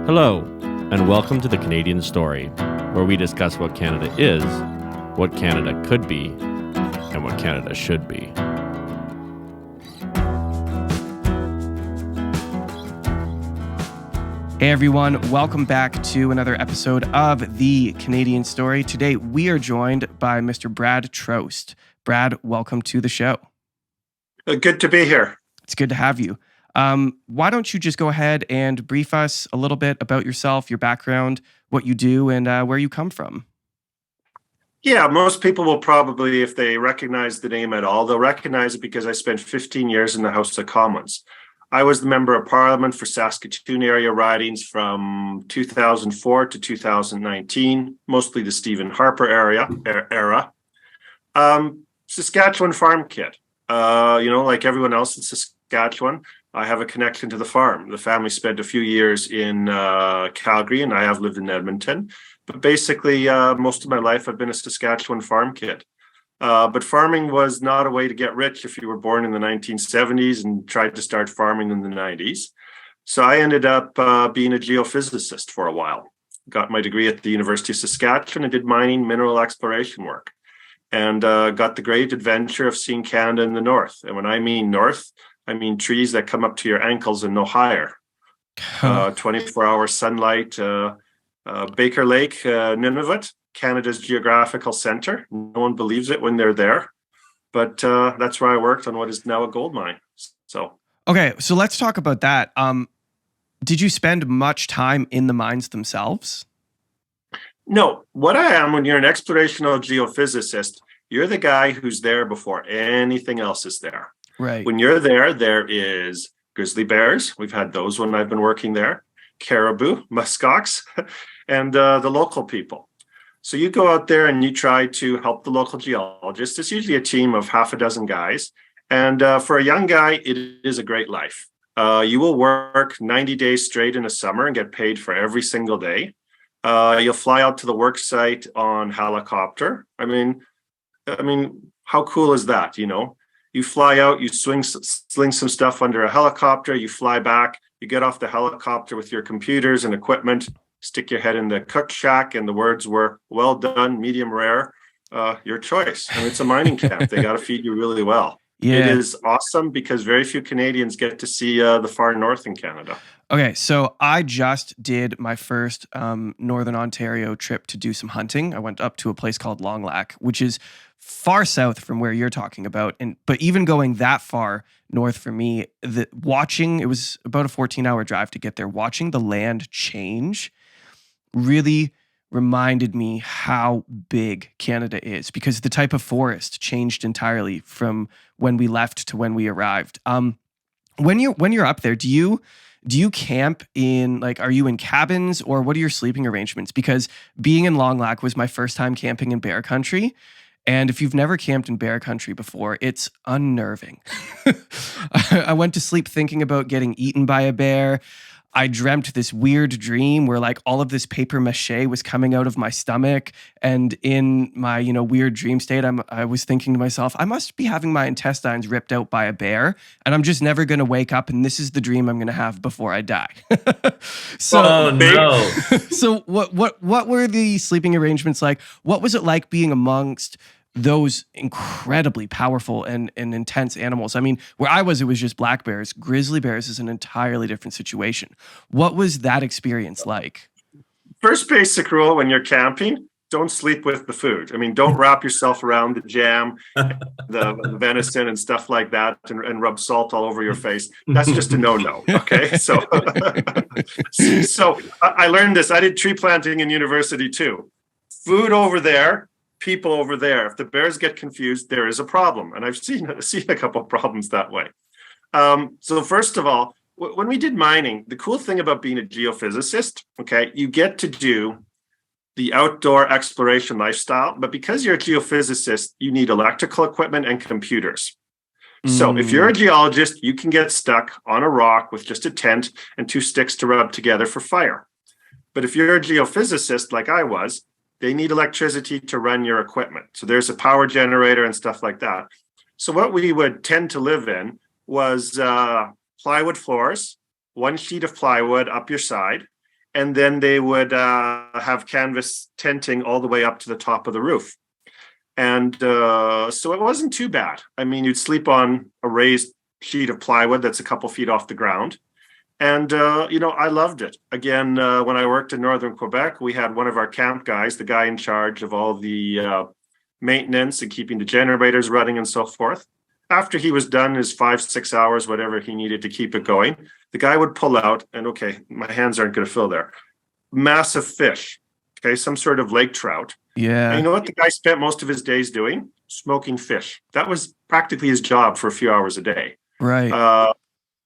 Hello, and welcome to the Canadian Story, where we discuss what Canada is, what Canada could be, and what Canada should be. Hey everyone, welcome back to another episode of the Canadian Story. Today we are joined by Mr. Brad Trost. Brad, welcome to the show. Good to be here. It's good to have you. Why don't you just go ahead and brief us a little bit about yourself, your background, what you do, and where you come from? Yeah, most people will probably, if they recognize the name at all, they'll recognize it because I spent 15 years in the House of Commons. I was the Member of Parliament for Saskatoon area ridings from 2004 to 2019, mostly the Stephen Harper era. Saskatchewan farm kid. Like everyone else in Saskatchewan, I have a connection to the farm. The family spent a few years in Calgary, and I have lived in Edmonton. But basically, most of my life, I've been a Saskatchewan farm kid. But farming was not a way to get rich if you were born in the 1970s and tried to start farming in the 90s. So I ended up being a geophysicist for a while. Got my degree at the University of Saskatchewan and did mining mineral exploration work. And got the great adventure of seeing Canada in the north. And when I mean north, I mean trees that come up to your ankles and no higher. 24-hour sunlight, Baker Lake, Nunavut, Canada's geographical center. No one believes it when they're there. But that's where I worked on what is now a gold mine. Okay, so let's talk about that. Did you spend much time in the mines themselves? No, what I am when you're an explorational geophysicist, you're the guy who's there before anything else is there. Right. When you're there, there is grizzly bears. We've had those when I've been working there. Caribou, muskox, and the local people. So you go out there and you try to help the local geologist. It's usually a team of half a dozen guys. And for a young guy, it is a great life. You will work 90 days straight in the summer and get paid for every single day. You'll fly out to the work site on helicopter. I mean, how cool is that? You know, you fly out, you sling some stuff under a helicopter, you fly back, you get off the helicopter with your computers and equipment, stick your head in the cook shack, and the words were, "Well done, medium rare, your choice." And it's a mining camp. They got to feed you really well. Yeah. It is awesome because very few Canadians get to see the far north in Canada. Okay, so I just did my first Northern Ontario trip to do some hunting. I went up to a place called Long Lac, which is far south from where you're talking about. But even going that far north for me, it was about a 14-hour drive to get there. Watching the land change really reminded me how big Canada is, because the type of forest changed entirely from when we left to when we arrived. When you're up there, do you camp in, like, are you in cabins, or what are your sleeping arrangements? Because being in Long Lac was my first time camping in bear country. And if you've never camped in bear country before, it's unnerving. I went to sleep thinking about getting eaten by a bear. I dreamt this weird dream where, like, all of this paper mache was coming out of my stomach. And in my, weird dream state, I was thinking to myself, I must be having my intestines ripped out by a bear, and I'm just never going to wake up, and this is the dream I'm going to have before I die. So what were the sleeping arrangements like? What was it like being amongst those incredibly powerful and intense animals? I mean, where I was, it was just black bears. Grizzly bears is an entirely different situation. What was that experience like? First basic rule when you're camping, don't sleep with the food. I mean, don't wrap yourself around the jam, the venison and stuff like that, and rub salt all over your face. That's just a no-no, okay? So I learned this. I did tree planting in university too. Food over there, people over there. If the bears get confused, there is a problem. And I've seen a couple of problems that way. So first of all, when we did mining, the cool thing about being a geophysicist, okay, you get to do the outdoor exploration lifestyle, but because you're a geophysicist, you need electrical equipment and computers. So if you're a geologist, you can get stuck on a rock with just a tent and two sticks to rub together for fire. But if you're a geophysicist, like I was, they need electricity to run your equipment. So there's a power generator and stuff like that. So what we would tend to live in was plywood floors, one sheet of plywood up your side, and then they would have canvas tenting all the way up to the top of the roof. And so it wasn't too bad. I mean, you'd sleep on a raised sheet of plywood that's a couple feet off the ground. And, I loved it. Again, when I worked in northern Quebec, we had one of our camp guys, the guy in charge of all the maintenance and keeping the generators running and so forth. After he was done his 5-6 hours, whatever he needed to keep it going, the guy would pull out and, okay, my hands aren't going to fill there. Massive fish, okay, some sort of lake trout. Yeah. And you know what the guy spent most of his days doing? Smoking fish. That was practically his job for a few hours a day. Right.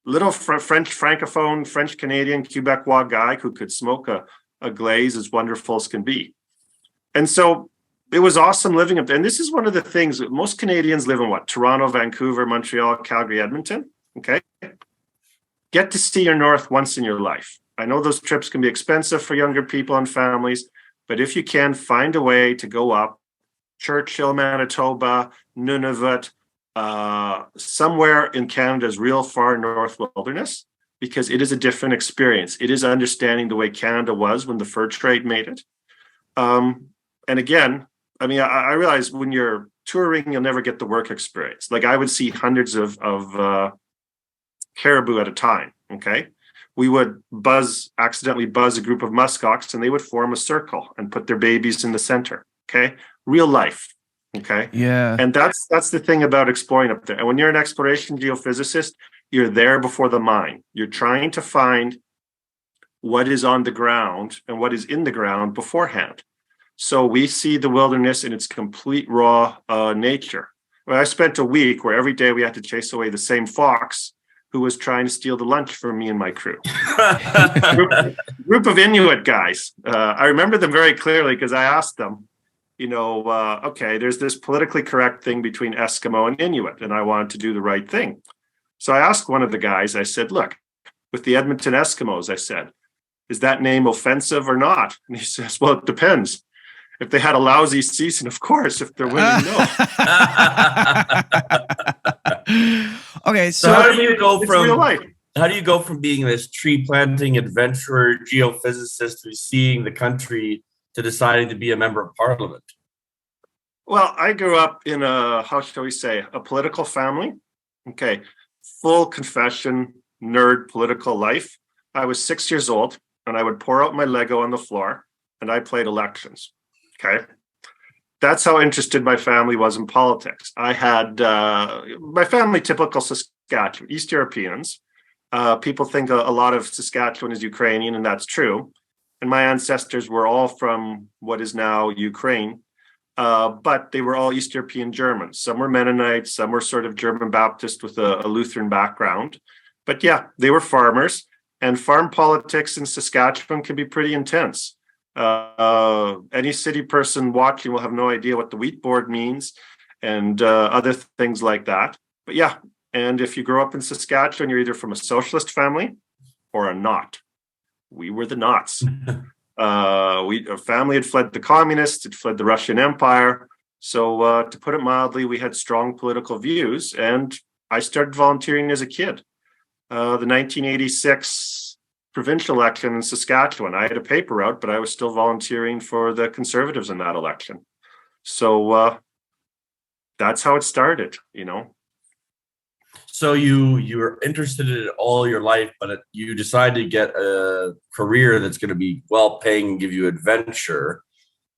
Little French Francophone, French Canadian, Quebecois guy who could smoke a glaze as wonderful as can be. And so it was awesome living up there. And this is one of the things that most Canadians live in Toronto, Vancouver, Montreal, Calgary, Edmonton. Okay. Get to see your north once in your life. I know those trips can be expensive for younger people and families, but if you can, find a way to go up Churchill, Manitoba, Nunavut, somewhere in Canada's real far north wilderness, because it is a different experience. It is understanding the way Canada was when the fur trade made it. And again, I mean, I realize when you're touring, you'll never get the work experience. Like I would see hundreds of caribou at a time. Okay. We would accidentally buzz a group of muskox, and they would form a circle and put their babies in the center. Okay. Real life. Okay. Yeah. And that's the thing about exploring up there. And when you're an exploration geophysicist, you're there before the mine. You're trying to find what is on the ground and what is in the ground beforehand. So we see the wilderness in its complete raw nature. Well, I spent a week where every day we had to chase away the same fox who was trying to steal the lunch from me and my crew. Group of Inuit guys. I remember them very clearly because I asked them, okay, there's this politically correct thing between Eskimo and Inuit, and I wanted to do the right thing. So I asked one of the guys, I said, look, with the Edmonton Eskimos, I said, is that name offensive or not? And he says, well, it depends. If they had a lousy season, of course. If they're winning, no. Okay, so how do you go from real life. How do you go from being this tree planting adventurer, geophysicist who's seeing the country to deciding to be a member of parliament? Well, I grew up in a political family. Okay, full confession, nerd political life. I was 6 years old, and I would pour out my Lego on the floor, and I played elections. Okay. That's how interested my family was in politics. I had my family, typical Saskatchewan, East Europeans. People think a lot of Saskatchewan is Ukrainian, and that's true. And my ancestors were all from what is now Ukraine, but they were all East European Germans. Some were Mennonites, some were sort of German Baptist with a Lutheran background. But yeah, they were farmers, and farm politics in Saskatchewan can be pretty intense. Any city person watching will have no idea what the wheat board means and other things like that. But yeah, and if you grow up in Saskatchewan, you're either from a socialist family or a not. We were the nots. Our family had fled the communists, had fled the Russian Empire. So to put it mildly, we had strong political views, and I started volunteering as a kid. The 1986 provincial election in Saskatchewan, I had a paper out, but I was still volunteering for the Conservatives in that election. So that's how it started, So you were interested in it all your life, but you decided to get a career that's going to be well-paying and give you adventure.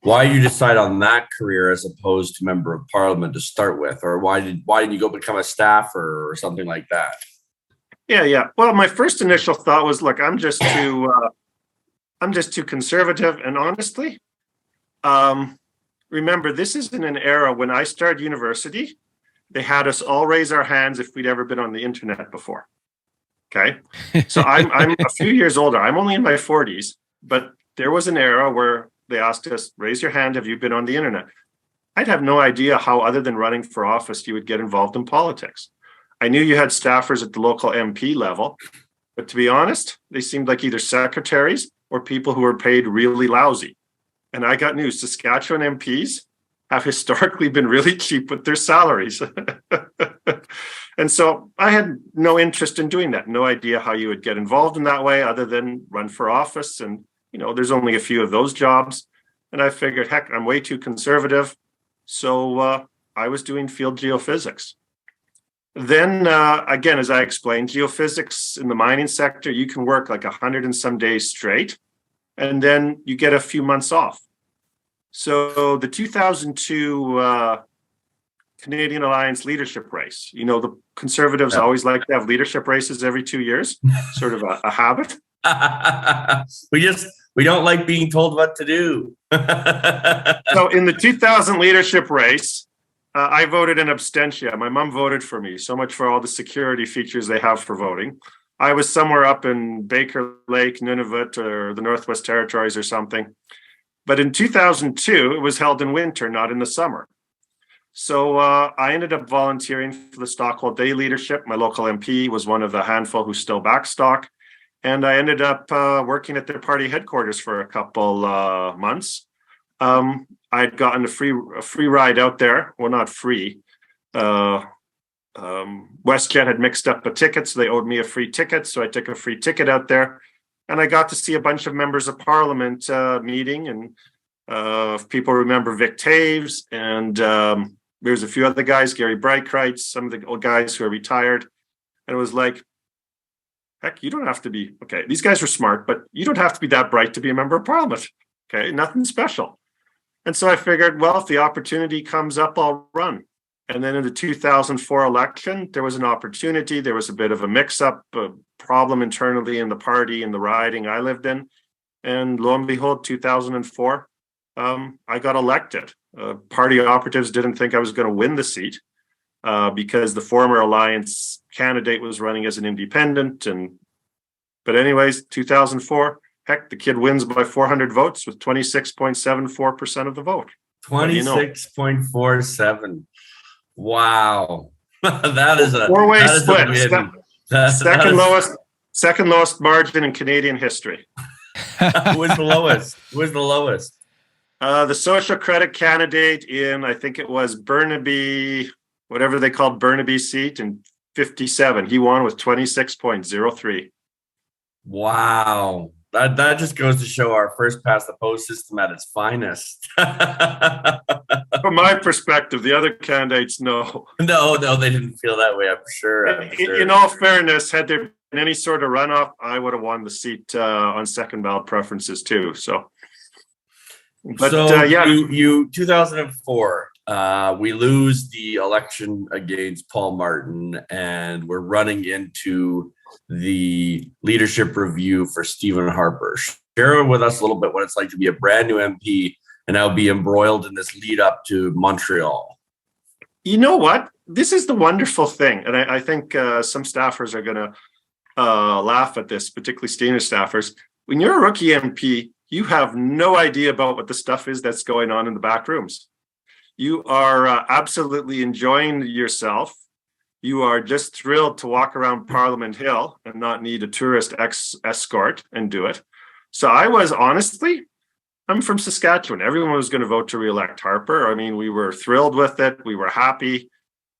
Why did you decide on that career as opposed to member of parliament to start with? Or why didn't you go become a staffer or something like that? Yeah. Well, my first initial thought was, look, I'm just too conservative. And honestly, remember, this is in an era when I started university, they had us all raise our hands if we'd ever been on the internet before. Okay. So I'm a few years older. I'm only in my 40s, but there was an era where they asked us, raise your hand, have you been on the internet? I'd have no idea how, other than running for office, you would get involved in politics. I knew you had staffers at the local MP level, but to be honest, they seemed like either secretaries or people who were paid really lousy. And I got news, Saskatchewan MPs have historically been really cheap with their salaries. And so I had no interest in doing that, no idea how you would get involved in that way other than run for office and there's only a few of those jobs. And I figured, heck, I'm way too conservative. So I was doing field geophysics. Then again, as I explained, geophysics in the mining sector, you can work like 100 and some days straight, and then you get a few months off. So the 2002 Canadian Alliance leadership race, the conservatives always like to have leadership races every 2 years, sort of a habit. We don't like being told what to do. So in the 2000 leadership race, I voted in abstention. My mom voted for me. So much for all the security features they have for voting. I was somewhere up in Baker Lake, Nunavut, or the Northwest Territories or something. But in 2002, it was held in winter, not in the summer. So I ended up volunteering for the Stockwell Day leadership. My local MP was one of the handful who still back Stock. And I ended up working at their party headquarters for a couple months. I'd gotten a free ride out there. Well, not free. WestJet had mixed up a ticket, so they owed me a free ticket. So I took a free ticket out there, and I got to see a bunch of members of Parliament meeting. And if people remember Vic Taves, and there's a few other guys, Gary Breitkreitz, some of the old guys who are retired. And it was like, heck, you don't have to be, okay, these guys are smart, but you don't have to be that bright to be a member of Parliament. Okay, nothing special. And so I figured, well, if the opportunity comes up, I'll run. And then in the 2004 election, there was an opportunity. There was a bit of a mix-up, a problem internally in the party and the riding I lived in. And lo and behold, 2004, I got elected. Party operatives didn't think I was going to win the seat because the former Alliance candidate was running as an independent. But anyways, 2004, heck, the kid wins by 400 votes with 26.74% of the vote. 26.47. Wow. That is a four-way split. Second lowest margin in Canadian history. Who was the lowest? Who was the lowest? The Social Credit candidate in, I think it was Burnaby, whatever they called Burnaby seat in 57. He won with 26.03. Wow. That just goes to show our first past the post system at its finest. From my perspective, the other candidates, no. No, they didn't feel that way, I'm sure. In all fairness, had there been any sort of runoff, I would have won the seat on second ballot preferences too. So, but yeah. You 2004, we lose the election against Paul Martin, and we're running into the leadership review for Stephen Harper. Share with us a little bit what it's like to be a brand new MP and now be embroiled in this lead up to Montreal. You know what? This is the wonderful thing. And I think some staffers are going to laugh at this, particularly senior staffers. When you're a rookie MP, you have no idea about what the stuff is that's going on in the back rooms. You are absolutely enjoying yourself. You are just thrilled to walk around Parliament Hill and not need a tourist escort and do it. So I was honestly, I'm from Saskatchewan. Everyone was going to vote to re-elect Harper. I mean, we were thrilled with it. We were happy.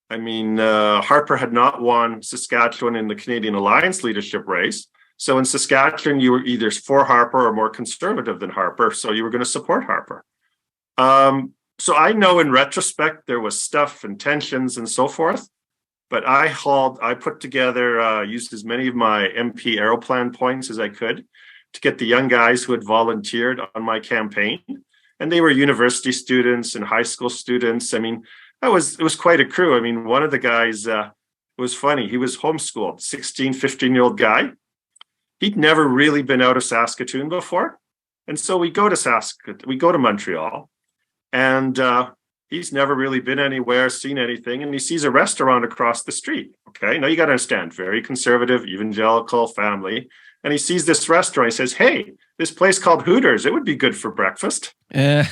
I mean, Harper had not won Saskatchewan in the Canadian Alliance leadership race. So in Saskatchewan, you were either for Harper or more conservative than Harper. So you were going to support Harper. So I know in retrospect, there was stuff and tensions and so forth. But I put together, used as many of my MP Aeroplan points as I could to get the young guys who had volunteered on my campaign. And they were university students and high school students. I mean, it was quite a crew. I mean, one of the guys, it was funny. He was homeschooled, 16, 15-year-old guy. He'd never really been out of Saskatoon before. And so we go to Montreal, and he's never really been anywhere, seen anything, and he sees a restaurant across the street. Okay, now you got to understand, very conservative, evangelical family. And he sees this restaurant. He says, hey, this place called Hooters, it would be good for breakfast. He'd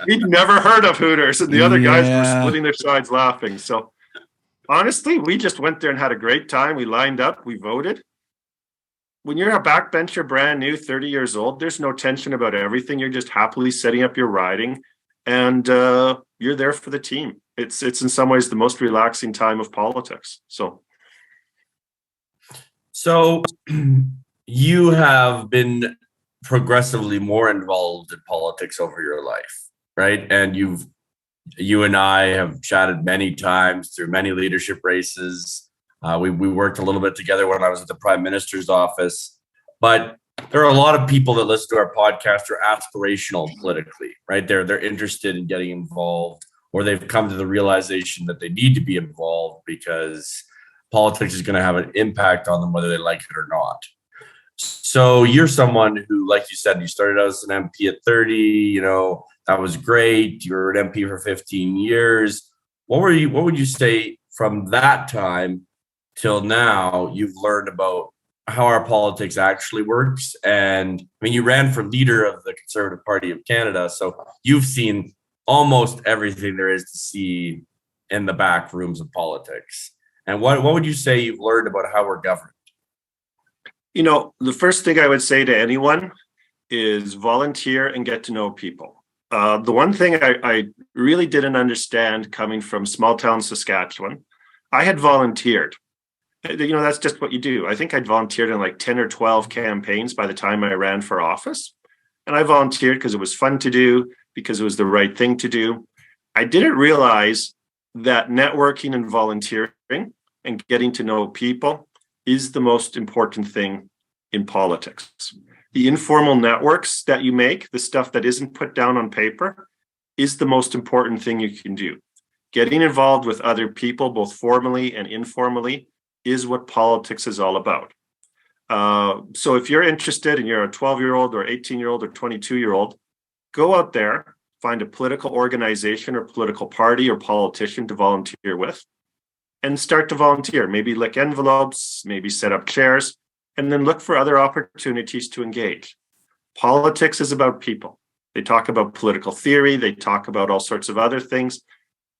never heard of Hooters, and the other guys were splitting their sides laughing. So honestly, we just went there and had a great time. We lined up, we voted. When you're a backbencher, brand new, 30 years old, there's no tension about everything. You're just happily setting up your riding, and you're there for the team. It's in some ways the most relaxing time of politics. So you have been progressively more involved in politics over your life, right? And you and I have chatted many times through many leadership races. We worked a little bit together when I was at the Prime Minister's office. But there are a lot of people that listen to our podcast who are aspirational politically, right? They're interested in getting involved, or they've come to the realization that they need to be involved because politics is going to have an impact on them whether they like it or not. So you're someone who, like you said, you started out as an MP at 30, that was great. You were an MP for 15 years. What would you say from that time till now you've learned about how our politics actually works? And I mean, you ran for leader of the Conservative Party of Canada, so you've seen almost everything there is to see in the back rooms of politics. And what would you say you've learned about how we're governed? The first thing I would say to anyone is volunteer and get to know people. The one thing I really didn't understand coming from small town Saskatchewan, I had volunteered. That's just what you do. I think I'd volunteered in like 10 or 12 campaigns by the time I ran for office. And I volunteered because it was fun to do, because it was the right thing to do. I didn't realize that networking and volunteering and getting to know people is the most important thing in politics. The informal networks that you make, the stuff that isn't put down on paper, is the most important thing you can do. Getting involved with other people, both formally and informally, is what politics is all about. So if you're interested and you're a 12-year-old or 18-year-old or 22-year-old, go out there, find a political organization or political party or politician to volunteer with, and start to volunteer. Maybe lick envelopes, maybe set up chairs, and then look for other opportunities to engage. Politics is about people. They talk about political theory. They talk about all sorts of other things.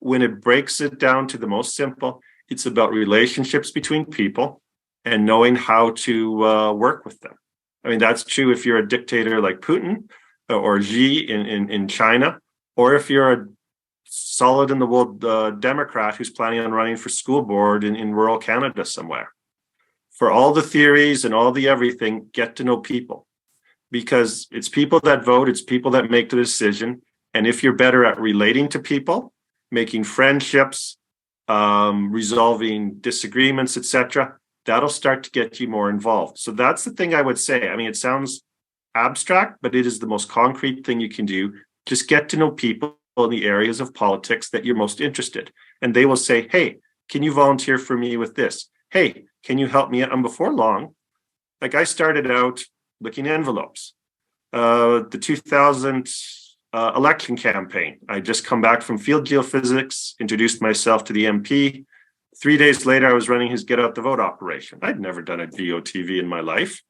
When it breaks it down to the most simple, it's about relationships between people and knowing how to work with them. I mean, that's true if you're a dictator like Putin or Xi in China, or if you're a solid in the world Democrat who's planning on running for school board in rural Canada somewhere. For all the theories and all the everything, get to know people, because it's people that vote, it's people that make the decision. And if you're better at relating to people, making friendships, resolving disagreements, etc., that'll start to get you more involved. So that's the thing I would say. I mean, it sounds abstract, but it is the most concrete thing you can do. Just get to know people in the areas of politics that you're most interested. And they will say, hey, can you volunteer for me with this? Hey, can you help me out? And before long, like I started out looking at envelopes. The 2000 election campaign, I just come back from field geophysics, introduced myself to the MP. 3 days later, I was running his Get Out the Vote operation. I'd never done a GeoTV in my life.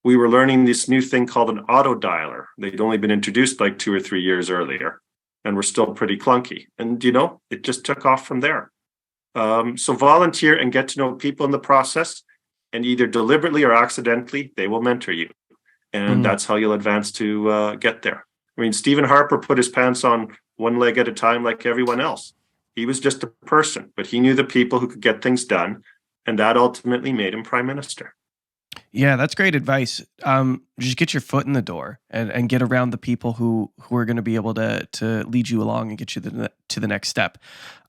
We were learning this new thing called an auto dialer. They'd only been introduced like 2 or 3 years earlier, and were still pretty clunky. And, it just took off from there. So volunteer and get to know people in the process, and either deliberately or accidentally, they will mentor you. And that's how you'll advance to get there. I mean, Stephen Harper put his pants on one leg at a time like everyone else. He was just a person, but he knew the people who could get things done, and that ultimately made him prime minister. Yeah, that's great advice. Just get your foot in the door and get around the people who are going to be able to lead you along and get you to the next step.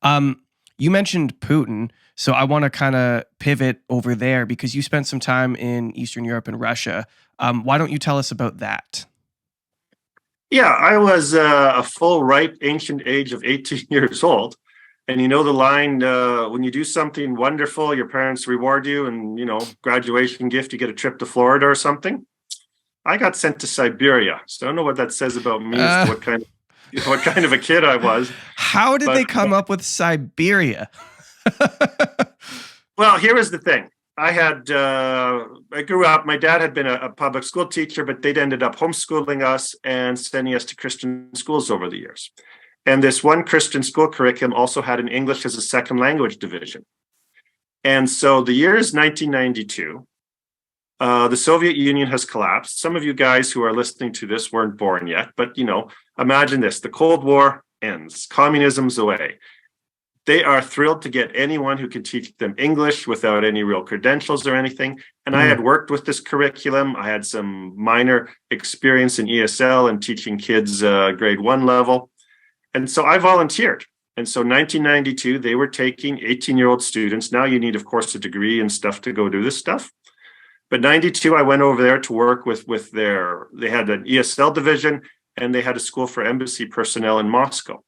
You mentioned Putin, so I want to kind of pivot over there because you spent some time in Eastern Europe and Russia. Why don't you tell us about that? Yeah, I was a full, ripe, ancient age of 18 years old. And you know the line, when you do something wonderful, your parents reward you and, graduation gift, you get a trip to Florida or something. I got sent to Siberia. So I don't know what that says about me as to what kind of a kid I was. How did they come up with Siberia? Well, here was the thing. I grew up, my dad had been a public school teacher, but they'd ended up homeschooling us and sending us to Christian schools over the years. And this one Christian school curriculum also had an English as a second language division. And so the year is 1992. The Soviet Union has collapsed. Some of you guys who are listening to this weren't born yet, but imagine this: the Cold War ends, communism's away. They are thrilled to get anyone who can teach them English without any real credentials or anything. And I had worked with this curriculum. I had some minor experience in ESL and teaching kids grade 1 level. And so I volunteered. And so 1992, they were taking 18-year-old students. Now you need, of course, a degree and stuff to go do this stuff. But 92, I went over there to work with they had an ESL division and they had a school for embassy personnel in Moscow.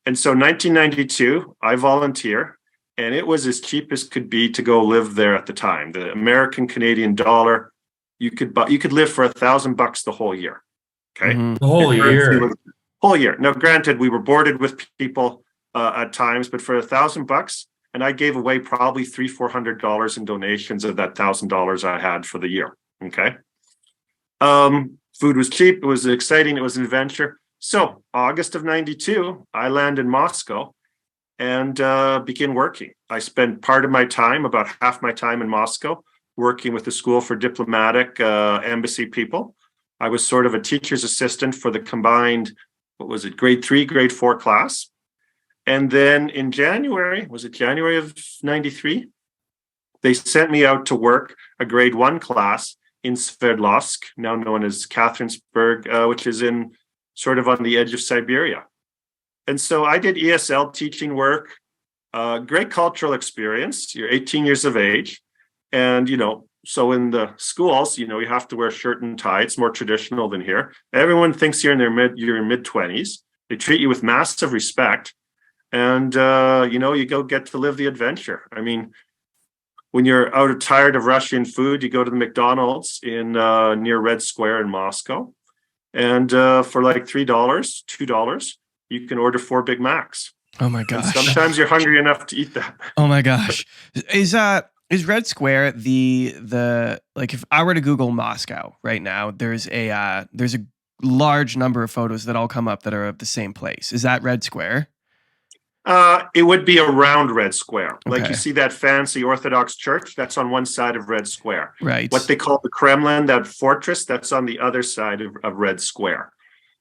And so 1992, I volunteer, and it was as cheap as could be to go live there at the time. The American Canadian dollar, you could live for $1,000 the whole year. Okay, The whole year. Whole year. Now, granted, we were boarded with people at times, but for $1,000, and I gave away probably $300-400 in donations of that $1,000 I had for the year. Okay, food was cheap. It was exciting. It was an adventure. So August of 92, I land in Moscow and begin working. I spent part of my time, about half my time in Moscow, working with the School for Diplomatic Embassy people. I was sort of a teacher's assistant for the combined, grade 3, grade 4 class. And then in January, was it January of 93? They sent me out to work a grade 1 class in Sverdlovsk, now known as Catherinesburg, which is in sort of on the edge of Siberia. And so I did ESL teaching work, great cultural experience. You're 18 years of age. And, so in the schools, you have to wear shirt and tie. It's more traditional than here. Everyone thinks you're in mid-20s. They treat you with massive respect. And, you go get to live the adventure. I mean, when you're tired of Russian food, you go to the McDonald's in near Red Square in Moscow. And for like $3, $2, you can order 4 Big Macs. Oh my gosh! And sometimes you're hungry enough to eat that. Oh my gosh! Is Red Square the like? If I were to Google Moscow right now, there's a large number of photos that all come up that are of the same place. Is that Red Square? It would be around Red Square. Okay. Like you see that fancy Orthodox church, that's on one side of Red Square. Right. What they call the Kremlin, that fortress, that's on the other side of Red Square.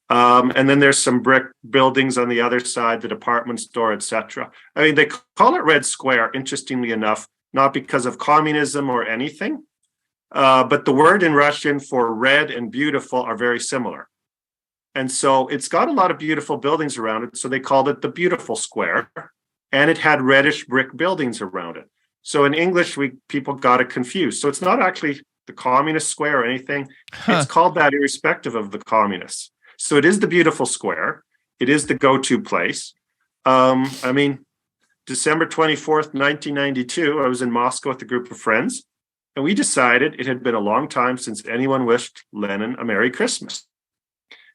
And then there's some brick buildings on the other side, the department store, etc. I mean, they call it Red Square, interestingly enough, not because of communism or anything, but the word in Russian for red and beautiful are very similar. And so it's got a lot of beautiful buildings around it. So they called it the Beautiful Square, and it had reddish brick buildings around it. So in English, people got it confused. So it's not actually the Communist Square or anything. It's called that irrespective of the communists. So it is the Beautiful Square. It is the go-to place. I mean, December 24th, 1992, I was in Moscow with a group of friends, and we decided it had been a long time since anyone wished Lenin a Merry Christmas.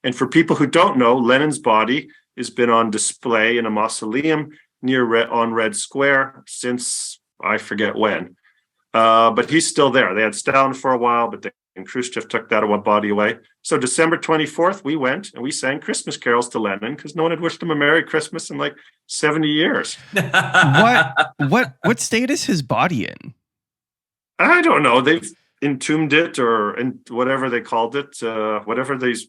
And for people who don't know, Lenin's body has been on display in a mausoleum on Red Square since I forget when. But he's still there. They had Stalin for a while, but then Khrushchev took that body away. So December 24th, we went and we sang Christmas carols to Lenin because no one had wished him a Merry Christmas in like 70 years. What state is his body in? I don't know. They've entombed it or whatever they called it, whatever these.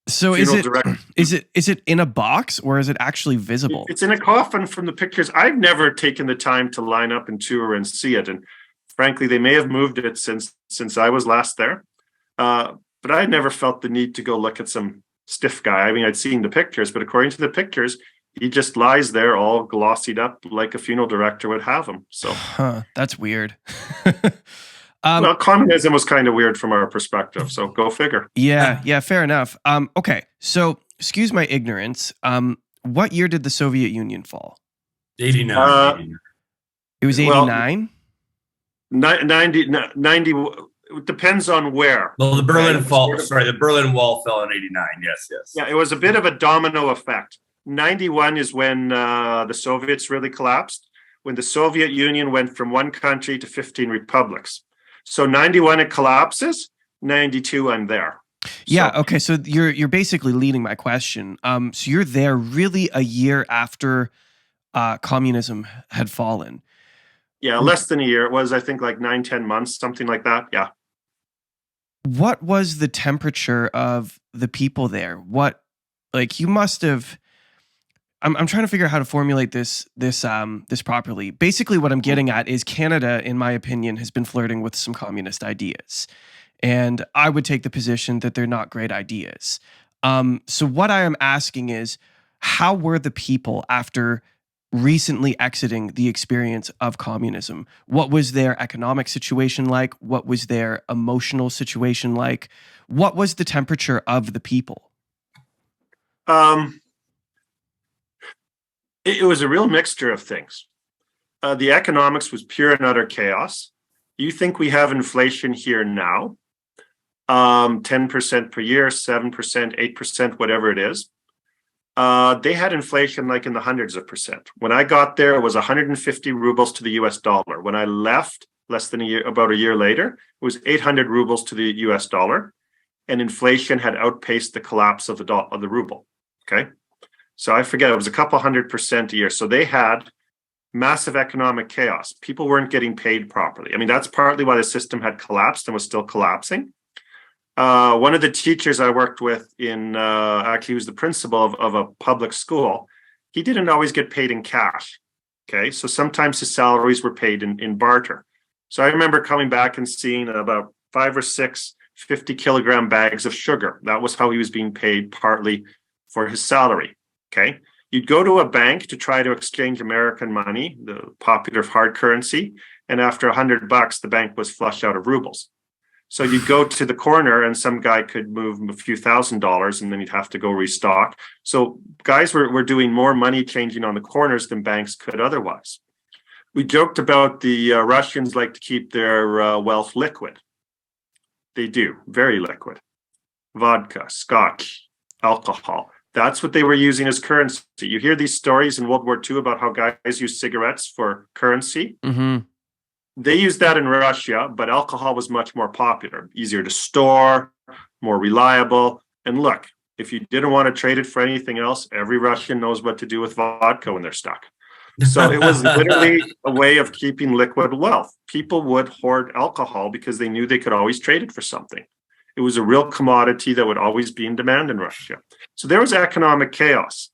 So is it in a box or is it actually visible? It's in a coffin from the pictures. I've never taken the time to line up and tour and see it. And frankly, they may have moved it since I was last there. But I never felt the need to go look at some stiff guy. I mean, I'd seen the pictures, but according to the pictures, he just lies there all glossied up like a funeral director would have him. So that's weird. Well, communism was kind of weird from our perspective, so go figure. Yeah, fair enough. Okay, so excuse my ignorance. What year did the Soviet Union fall? 89. It was 89? 90, it depends on where. Well, the Berlin Wall fell in 89. Yes. Yeah, it was a bit of a domino effect. 91 is when the Soviets really collapsed, when the Soviet Union went from one country to 15 republics. So 91 it collapses, 92 I'm there. Yeah, okay, so you're basically leading my question. So you're there really a year after communism had fallen. Yeah, less than a year. It was, I think, like 9-10 months, something like that. Yeah. What was the temperature of the people there? You must have, I'm trying to figure out how to formulate this properly. Basically, what I'm getting at is Canada, in my opinion, has been flirting with some communist ideas, and I would take the position that they're not great ideas. So what I am asking is, how were the people after recently exiting the experience of communism? What was their economic situation like? What was their emotional situation like? What was the temperature of the people? It was a real mixture of things. The economics was pure and utter chaos. You think we have inflation here now, 10% per year, 7%, 8%, whatever it is. They had inflation like in the hundreds of percent. When I got there, it was 150 rubles to the US dollar. When I left about a year later, it was 800 rubles to the US dollar. And inflation had outpaced the collapse of the ruble. Okay. So I forget, it was a couple 100% a year. So they had massive economic chaos. People weren't getting paid properly. I mean, that's partly why the system had collapsed and was still collapsing. One of the teachers I worked with actually he was the principal of a public school. He didn't always get paid in cash. Okay. So sometimes his salaries were paid in barter. So I remember coming back and seeing about 5 or 6 50-kilogram bags of sugar. That was how he was being paid partly for his salary. Okay. You'd go to a bank to try to exchange American money, the popular hard currency. And after $100, the bank was flush out of rubles. So you'd go to the corner and some guy could move a few $1,000s and then you'd have to go restock. So guys were doing more money changing on the corners than banks could otherwise. We joked about the Russians like to keep their wealth liquid. They do, very liquid. Vodka, scotch, alcohol. That's what they were using as currency. You hear these stories in World War II about how guys use cigarettes for currency. Mm-hmm. They used that in Russia, but alcohol was much more popular, easier to store, more reliable. And look, if you didn't want to trade it for anything else, every Russian knows what to do with vodka when they're stuck. So it was literally a way of keeping liquid wealth. People would hoard alcohol because they knew they could always trade it for something. It was a real commodity that would always be in demand in Russia. So there was economic chaos.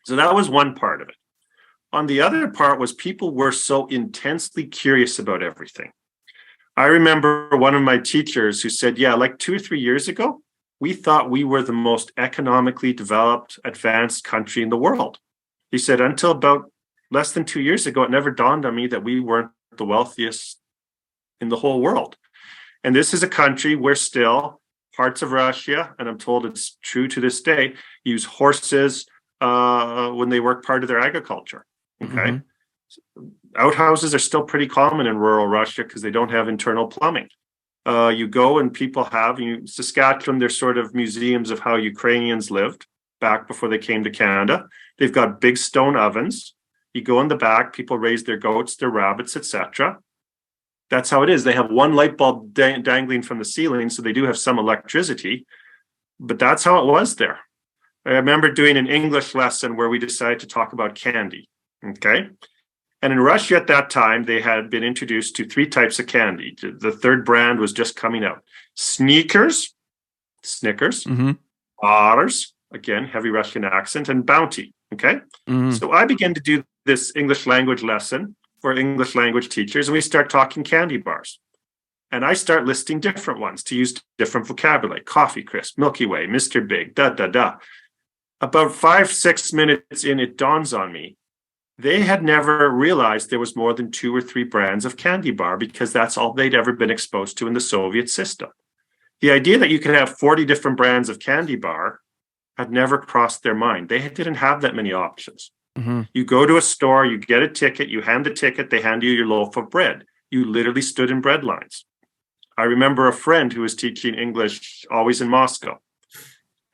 So that was one part of it. On the other part was people were so intensely curious about everything. I remember one of my teachers who said, yeah, like 2 or 3 years ago, we thought we were the most economically developed, advanced country in the world. He said, until about less than 2 years ago, it never dawned on me that we weren't the wealthiest in the whole world. And this is a country where still parts of Russia, and I'm told it's true to this day, use horses when they work part of their agriculture. Okay. Mm-hmm. Outhouses are still pretty common in rural Russia because they don't have internal plumbing. You go and people have, Saskatchewan, there's sort of museums of how Ukrainians lived back before they came to Canada. They've got big stone ovens. You go in the back, people raise their goats, their rabbits, etc. That's how it is. They have one light bulb dangling from the ceiling, so they do have some electricity, but that's how it was there. I remember doing an English lesson where we decided to talk about candy, okay? And in Russia at that time, they had been introduced to 3 types of candy. The third brand was just coming out. Snickers, mm-hmm. Bars, again, heavy Russian accent, and Bounty, okay? Mm-hmm. So I began to do this English language lesson for English language teachers, and we start talking candy bars. And I start listing different ones to use different vocabulary: Coffee Crisp, Milky Way, Mr. Big, da. About 5-6 minutes in, it dawns on me, they had never realized there was more than 2 or 3 brands of candy bar because that's all they'd ever been exposed to in the Soviet system. The idea that you could have 40 different brands of candy bar had never crossed their mind. They didn't have that many options. Mm-hmm. You go to a store, you get a ticket, you hand the ticket, they hand you your loaf of bread. You literally stood in bread lines. I remember a friend who was teaching English always in Moscow,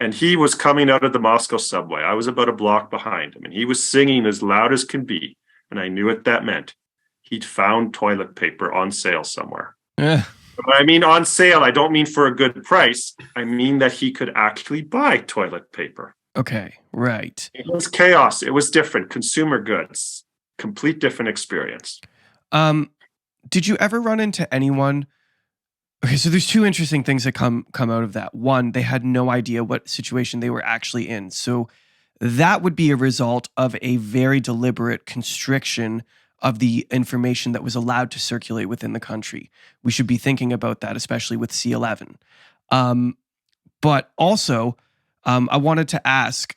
and he was coming out of the Moscow subway. I was about a block behind him, and he was singing as loud as can be, and I knew what that meant. He'd found toilet paper on sale somewhere. Yeah. When I mean on sale, I don't mean for a good price. I mean that he could actually buy toilet paper. Okay, right. It was chaos. It was different. Consumer goods, complete different experience. Did you ever run into anyone? Okay, so there's 2 interesting things that come out of that. One, they had no idea what situation they were actually in. So that would be a result of a very deliberate constriction of the information that was allowed to circulate within the country. We should be thinking about that, especially with C11. But also, I wanted to ask,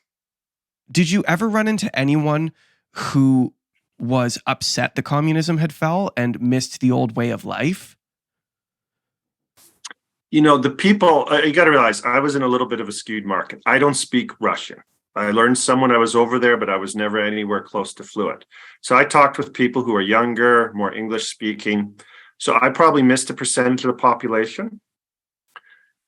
did you ever run into anyone who was upset that communism had fell and missed the old way of life? The people, you got to realize I was in a little bit of a skewed market. I don't speak Russian. I learned some when I was over there, but I was never anywhere close to fluent. So I talked with people who are younger, more English speaking. So I probably missed a percentage of the population.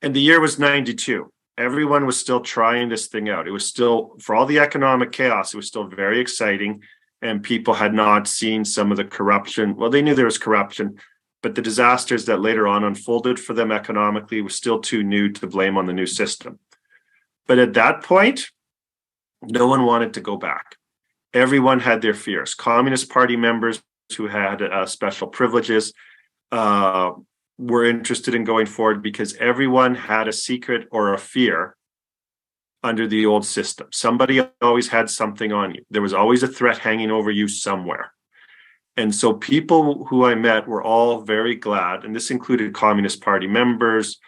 And the year was 92. Everyone was still trying this thing out. It was still, for all the economic chaos, it was still very exciting. And people had not seen some of the corruption. Well, they knew there was corruption, but the disasters that later on unfolded for them economically were still too new to blame on the new system. But at that point, no one wanted to go back. Everyone had their fears. Communist Party members who had special privileges were interested in going forward because everyone had a secret or a fear under the old system. Somebody always had something on you. There was always a threat hanging over you somewhere. And so people who I met were all very glad, and this included Communist Party members.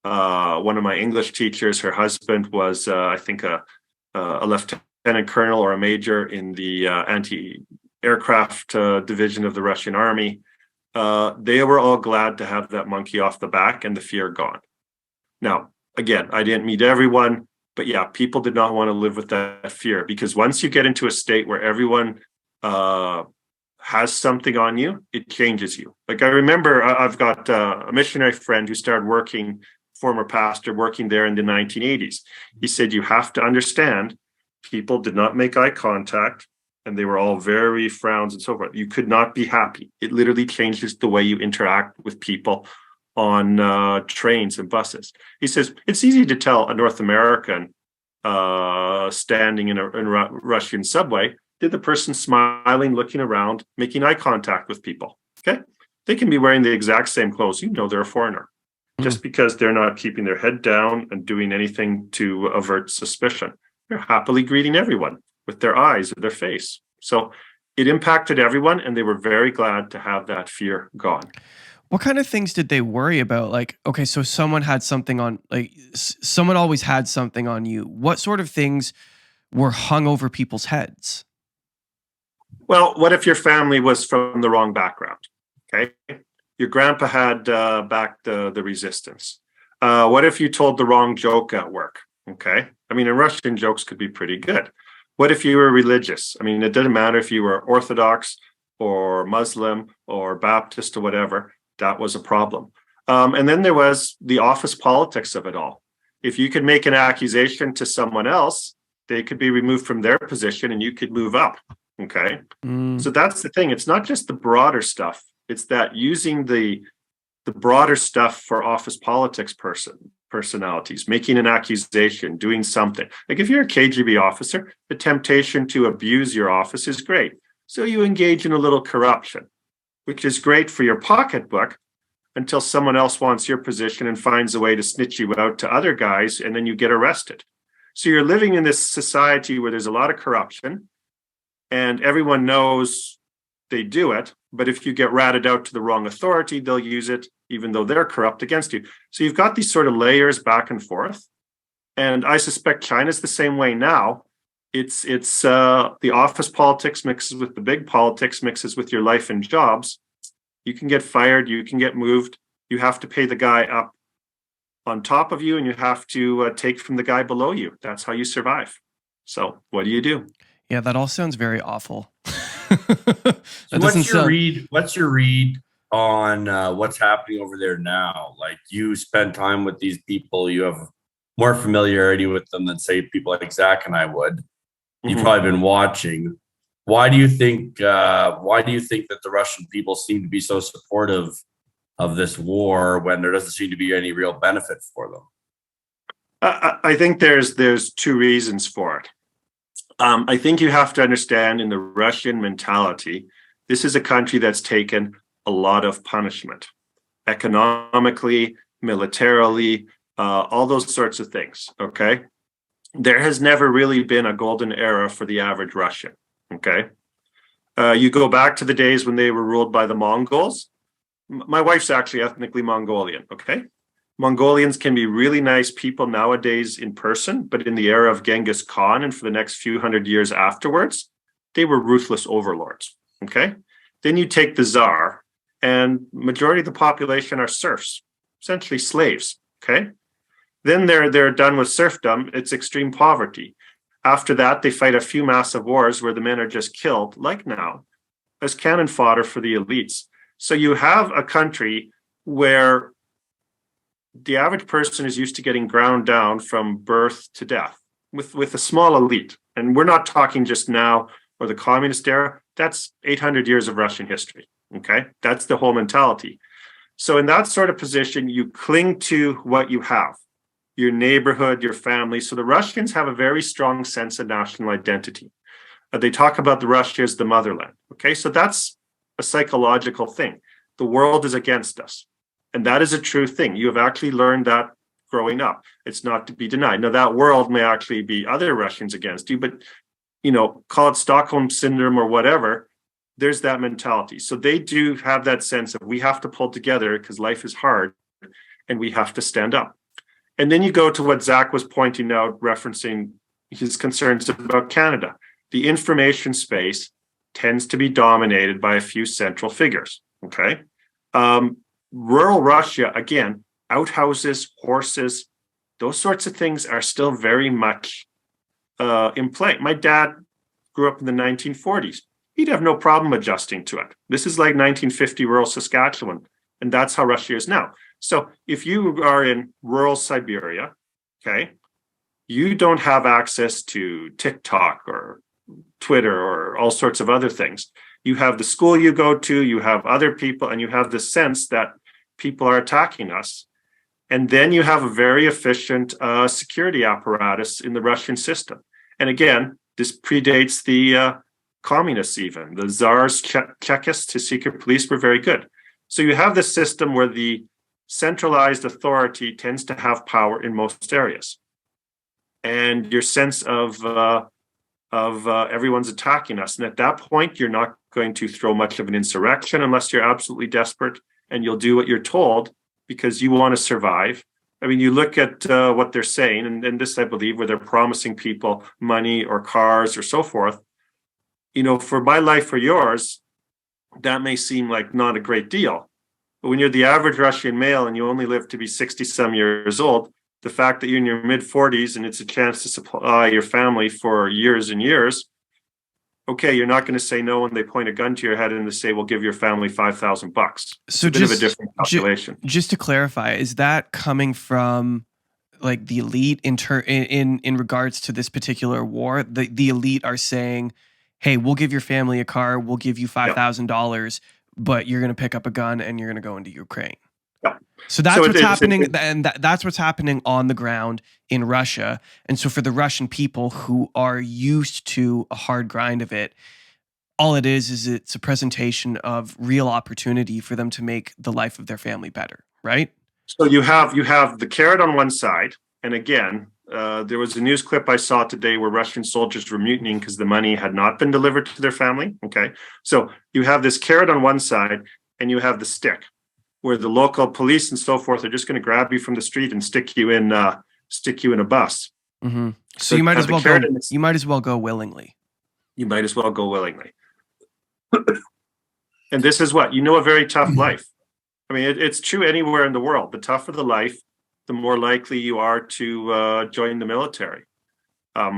One of my English teachers, her husband was, I think, a lieutenant colonel or a major in the anti-aircraft division of the Russian army. They were all glad to have that monkey off the back and the fear gone. Now, again, I didn't meet everyone, but yeah, people did not want to live with that fear, because once you get into a state where everyone has something on you, it changes you. Like I remember I've got a missionary friend who started working, former pastor working there in the 1980s. He said, you have to understand, people did not make eye contact and they were all very frowns and so forth. You could not be happy. It literally changes the way you interact with people on trains and buses. He says, it's easy to tell a North American standing in a Russian subway, did the person smiling, looking around, making eye contact with people? Okay. They can be wearing the exact same clothes. They're a foreigner. Just because they're not keeping their head down and doing anything to avert suspicion. They're happily greeting everyone with their eyes or their face. So it impacted everyone, and they were very glad to have that fear gone. What kind of things did they worry about? Like, okay, so someone had something on, like, someone always had something on you. What sort of things were hung over people's heads? Well, what if your family was from the wrong background? Okay. Your grandpa had backed the resistance. What if you told the wrong joke at work? Okay. I mean, Russian jokes could be pretty good. What if you were religious? I mean, it didn't matter if you were Orthodox or Muslim or Baptist or whatever. That was a problem. And then there was the office politics of it all. If you could make an accusation to someone else, they could be removed from their position and you could move up. Okay. So that's the thing. It's not just the broader stuff. It's that using the broader stuff for office politics personalities, making an accusation, doing something. Like if you're a KGB officer, the temptation to abuse your office is great. So you engage in a little corruption, which is great for your pocketbook until someone else wants your position and finds a way to snitch you out to other guys, and then you get arrested. So you're living in this society where there's a lot of corruption, and everyone knows they do it. But if you get ratted out to the wrong authority, they'll use it, even though they're corrupt against you. So you've got these sort of layers back and forth. And I suspect China's the same way now. It's the office politics mixes with the big politics, mixes with your life and jobs. You can get fired, you can get moved. You have to pay the guy up on top of you, and you have to take from the guy below you. That's how you survive. So what do you do? Yeah, that all sounds very awful. So what's your read on what's happening over there now? Like, you spend time with these people, you have more familiarity with them than, say, people like Zach and I would. You've probably been watching. Why do you think that the Russian people seem to be so supportive of this war when there doesn't seem to be any real benefit for them? I think there's two reasons for it. I think you have to understand, in the Russian mentality, this is a country that's taken a lot of punishment, economically, militarily, all those sorts of things. Okay. there has never really been a golden era for the average Russian. Okay. You go back to the days when they were ruled by the Mongols. My wife's actually ethnically Mongolian. Okay. Mongolians can be really nice people nowadays in person, but in the era of Genghis Khan and for the next few hundred years afterwards, they were ruthless overlords. Okay. Then you take the Tsar, and majority of the population are serfs, essentially slaves. Okay. Then they're done with serfdom. It's extreme poverty. After that, they fight a few massive wars where the men are just killed, like now, as cannon fodder for the elites. So you have a country where the average person is used to getting ground down from birth to death with a small elite. And we're not talking just now or the communist era. That's 800 years of Russian history. Okay. That's the whole mentality. So in that sort of position, you cling to what you have, your neighborhood, your family. So the Russians have a very strong sense of national identity. They talk about the Russia as the motherland. Okay. So that's a psychological thing. The world is against us. And that is a true thing. You have actually learned that growing up. It's not to be denied. Now, that world may actually be other Russians against you, but, call it Stockholm syndrome or whatever. There's that mentality. So they do have that sense of we have to pull together because life is hard and we have to stand up. And then you go to what Zach was pointing out, referencing his concerns about Canada. The information space tends to be dominated by a few central figures. Okay. Rural Russia, again, outhouses, horses, those sorts of things are still very much in play. My dad grew up in the 1940s. He'd have no problem adjusting to it. This is like 1950 rural Saskatchewan, and that's how Russia is now. So if you are in rural Siberia, okay, you don't have access to TikTok or Twitter or all sorts of other things. You have the school you go to, you have other people, and you have the sense that people are attacking us. And then you have a very efficient security apparatus in the Russian system. And again, this predates the communists even. The Tsars, Chekists, his secret police were very good. So you have this system where the centralized authority tends to have power in most areas. And your sense of everyone's attacking us. And at that point, you're not going to throw much of an insurrection unless you're absolutely desperate, and you'll do what you're told because you want to survive. I mean, you look at what they're saying, and this, I believe, where they're promising people money or cars or so forth. For my life or yours, that may seem like not a great deal. But when you're the average Russian male and you only live to be 60-some years old, the fact that you're in your mid-40s and it's a chance to supply your family for years and years, okay, you're not going to say no when they point a gun to your head and they say, we'll give your family $5,000. So a bit of a different calculation. Just to clarify, is that coming from like the elite in regards to this particular war? The elite are saying, hey, we'll give your family a car, we'll give you $5,000, but you're going to pick up a gun and you're going to go into Ukraine. Yeah. So that's what's happening, and that's what's happening on the ground in Russia. And so for the Russian people who are used to a hard grind of it, all it is it's a presentation of real opportunity for them to make the life of their family better, right? So you have the carrot on one side, and again, there was a news clip I saw today where Russian soldiers were mutinying because the money had not been delivered to their family. Okay, so you have this carrot on one side, and you have the stick, where the local police and so forth are just going to grab you from the street and stick you in a bus. Mm-hmm. So you might as well go. You might as well go willingly. You might as well go willingly. And this is what a very tough life. I mean, it's true anywhere in the world. The tougher the life, the more likely you are to join the military. I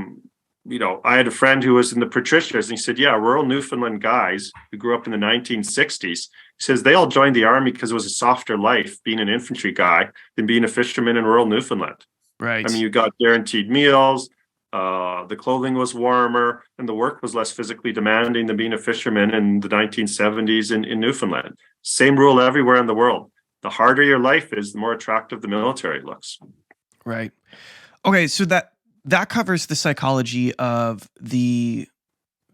had a friend who was in the Patricias, and he said, yeah, rural Newfoundland guys who grew up in the 1960s, he says they all joined the army because it was a softer life being an infantry guy than being a fisherman in rural Newfoundland. Right. I mean, you got guaranteed meals, the clothing was warmer, and the work was less physically demanding than being a fisherman in the 1970s in Newfoundland. Same rule everywhere in the world. The harder your life is, the more attractive the military looks. Right. Okay, so that covers the psychology of the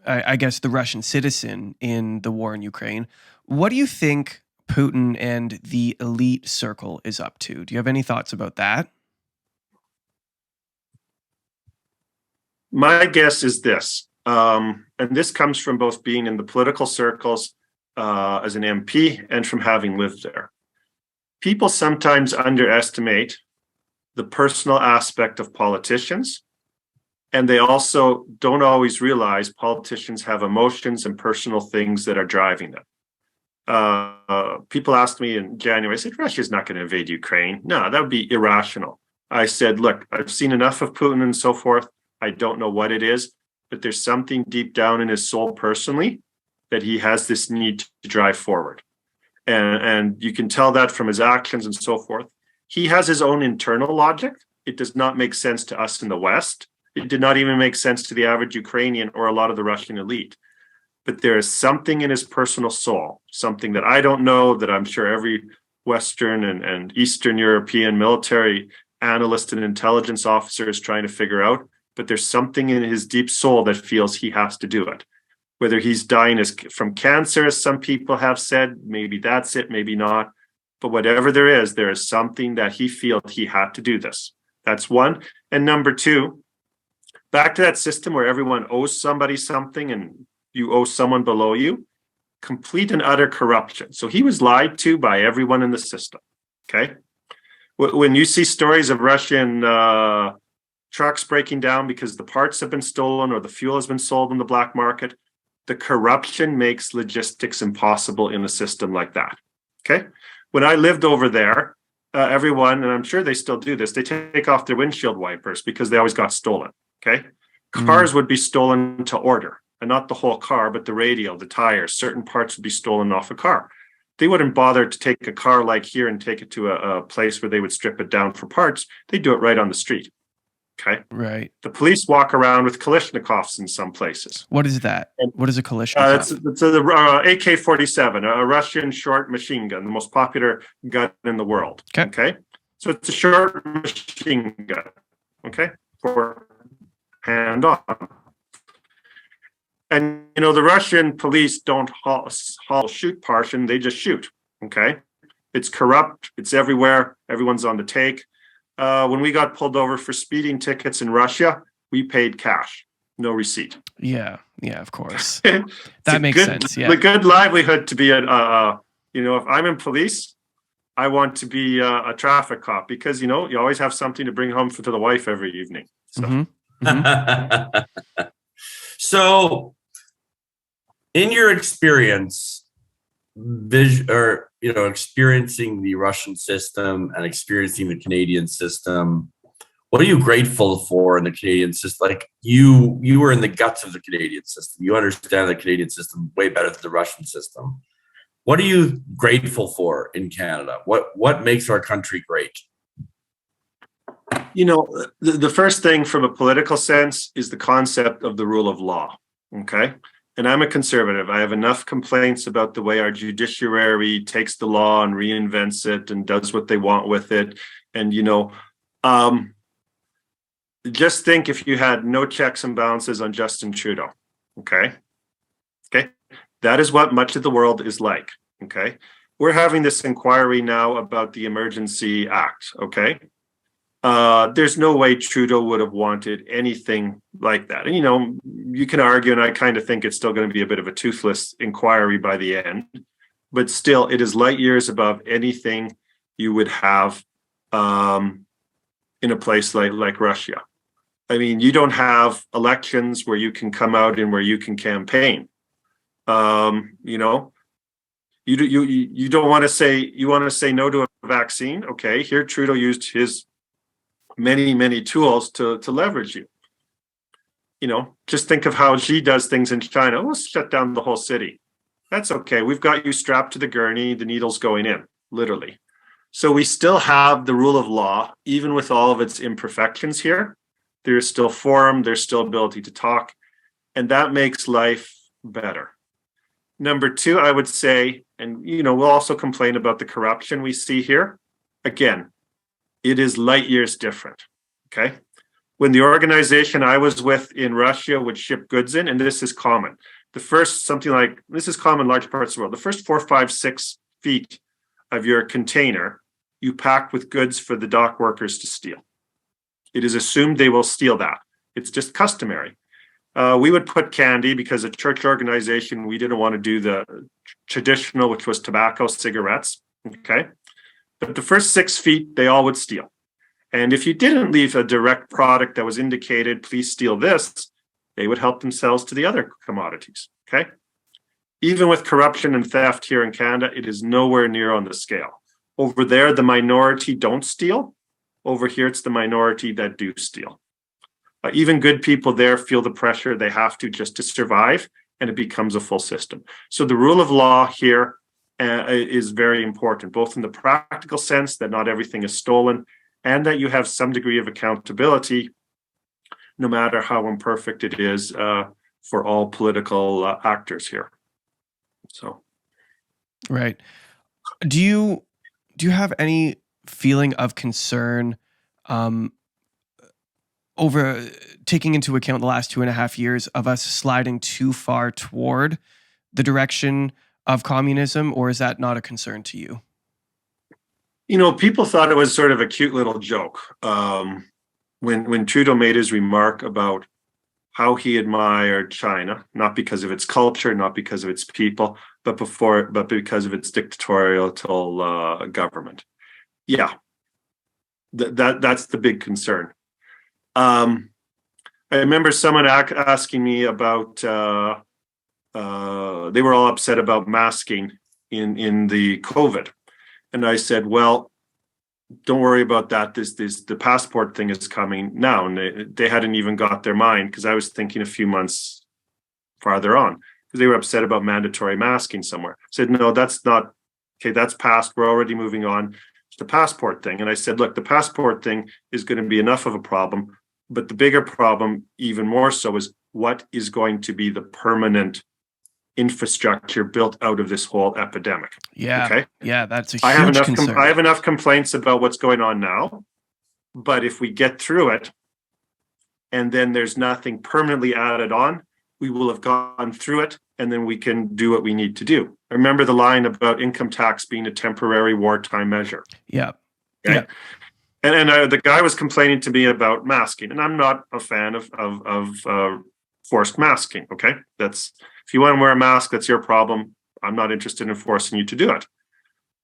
Russian citizen in the war in Ukraine. What do you think Putin and the elite circle is up to? Do you have any thoughts about that? My guess is this, and this comes from both being in the political circles as an MP and from having lived there. People sometimes underestimate the personal aspect of politicians, and they also don't always realize politicians have emotions and personal things that are driving them. People asked me in January, I said, Russia's not going to invade Ukraine. No, that would be irrational. I said, look, I've seen enough of Putin and so forth. I don't know what it is, but there's something deep down in his soul personally that he has this need to drive forward. And you can tell that from his actions and so forth. He has his own internal logic. It does not make sense to us in the West. It did not even make sense to the average Ukrainian or a lot of the Russian elite. But there is something in his personal soul, something that I don't know, that I'm sure every Western and Eastern European military analyst and intelligence officer is trying to figure out. But there's something in his deep soul that feels he has to do it. Whether he's dying from cancer, as some people have said, maybe that's it, maybe not. But whatever there is something that he feels he had to do this. That's one. And number two, back to that system where everyone owes somebody something and you owe someone below you, complete and utter corruption. So he was lied to by everyone in the system, okay? When you see stories of Russian trucks breaking down because the parts have been stolen or the fuel has been sold in the black market, the corruption makes logistics impossible in a system like that, okay? When I lived over there, everyone, and I'm sure they still do this, they take off their windshield wipers because they always got stolen, okay? Cars would be stolen to order, and not the whole car, but the radio, the tires, certain parts would be stolen off a car. They wouldn't bother to take a car like here and take it to a place where they would strip it down for parts. They do it right on the street, okay? Right. The police walk around with Kalashnikovs in some places. What is that? What is a Kalashnikov? It's a AK-47, a Russian short machine gun, the most popular gun in the world. Okay. So it's a short machine gun. Okay. For hand on. And, the Russian police don't shoot portion, they just shoot. Okay. It's corrupt. It's everywhere. Everyone's on the take. When we got pulled over for speeding tickets in Russia, we paid cash, no receipt. Yeah, of course. That makes sense. Yeah, a good livelihood to be if I'm in police, I want to be a traffic cop because you always have something to bring home to the wife every evening. So, So in your experience, experiencing the Russian system and experiencing the Canadian system, what are you grateful for in the Canadian system? Like you were in the guts of the Canadian system. You understand the Canadian system way better than the Russian system. What are you grateful for in Canada? What makes our country great? The first thing from a political sense is the concept of the rule of law. Okay. And I'm a conservative. I have enough complaints about the way our judiciary takes the law and reinvents it and does what they want with it. And, just think if you had no checks and balances on Justin Trudeau. Okay. That is what much of the world is like. Okay. We're having this inquiry now about the Emergency Act. Okay. There's no way Trudeau would have wanted anything like that. And, you can argue, and I kind of think it's still going to be a bit of a toothless inquiry by the end, but still it is light years above anything you would have in a place like Russia. I mean, you don't have elections where you can come out and where you can campaign. You don't want to say, you want to say no to a vaccine. Okay, here Trudeau used his many tools to leverage you. Just think of how Xi does things in China. Let's shut down the whole city. That's okay. We've got you strapped to the gurney. The needle's going in, literally. So we still have the rule of law, even with all of its imperfections here. There's still forum. There's still ability to talk. And that makes life better. Number two, I would say, and, we'll also complain about the corruption we see here. Again, it is light years different, okay? When the organization I was with in Russia would ship goods in, and this is common, this is common in large parts of the world, the first 4, 5, 6 feet of your container, you packed with goods for the dock workers to steal. It is assumed they will steal that. It's just customary. We would put candy because a church organization, we didn't want to do the traditional, which was tobacco, cigarettes. Okay. But the first 6 feet, they all would steal. And if you didn't leave a direct product that was indicated, please steal this, they would help themselves to the other commodities. Okay. Even with corruption and theft here in Canada, it is nowhere near on the scale. Over there, the minority don't steal. Over here, it's the minority that do steal. Even good people there feel the pressure they have to just to survive, and it becomes a full system. So the rule of law here is very important, both in the practical sense that not everything is stolen, and that you have some degree of accountability, no matter how imperfect it is, for all political actors here. So, right. Do you have any feeling of concern over taking into account the last 2.5 years of us sliding too far toward the direction of communism, or is that not a concern to you? You know, people thought it was sort of a cute little joke when Trudeau made his remark about how he admired China, not because of its culture, not because of its people, but because of its dictatorial government. Yeah, that's the big concern. I remember someone asking me about, they were all upset about masking in the COVID. And I said, well, don't worry about that. The passport thing is coming now. And they hadn't even got their mind, because I was thinking a few months farther on, because they were upset about mandatory masking somewhere. I said, no, that's not, okay, that's past. We're already moving on to the passport thing. And I said, look, the passport thing is going to be enough of a problem. But the bigger problem, even more so, is what is going to be the permanent infrastructure built out of this whole epidemic. Yeah. Okay. Yeah, that's a huge concern. I have enough complaints about what's going on now, but if we get through it and then there's nothing permanently added on, we will have gone through it, and then we can do what we need to do. I remember the line about income tax being a temporary wartime measure. Yeah. Okay? Yeah. And the guy was complaining to me about masking, and I'm not a fan of forced masking. Okay, if you want to wear a mask, that's your problem. I'm not interested in forcing you to do it.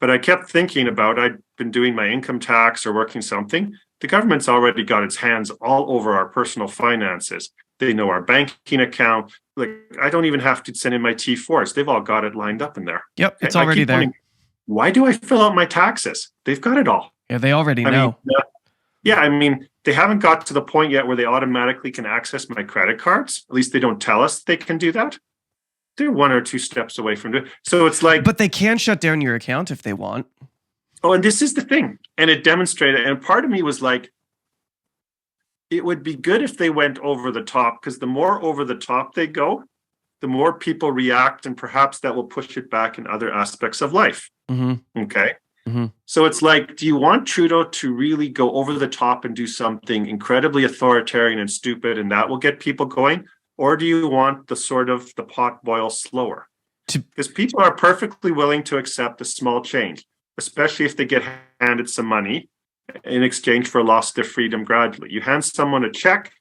But I kept thinking about, I'd been doing my income tax or working something. The government's already got its hands all over our personal finances. They know our banking account. Like, I don't even have to send in my T4s. They've all got it lined up in there. Yep, it's already there. Why do I fill out my taxes? They've got it all. Yeah, they already know. I mean, they haven't got to the point yet where they automatically can access my credit cards. At least they don't tell us they can do that. They're 1 or 2 steps away from it. So it's like... But they can shut down your account if they want. Oh, and this is the thing. And it demonstrated, and part of me was like, it would be good if they went over the top, because the more over the top they go, the more people react, and perhaps that will push it back in other aspects of life. Mm-hmm. Okay. Mm-hmm. So it's like, do you want Trudeau to really go over the top and do something incredibly authoritarian and stupid, and that will get people going? Or do you want the pot boil slower? Because people are perfectly willing to accept a small change, especially if they get handed some money in exchange for loss of their freedom gradually. You hand someone a check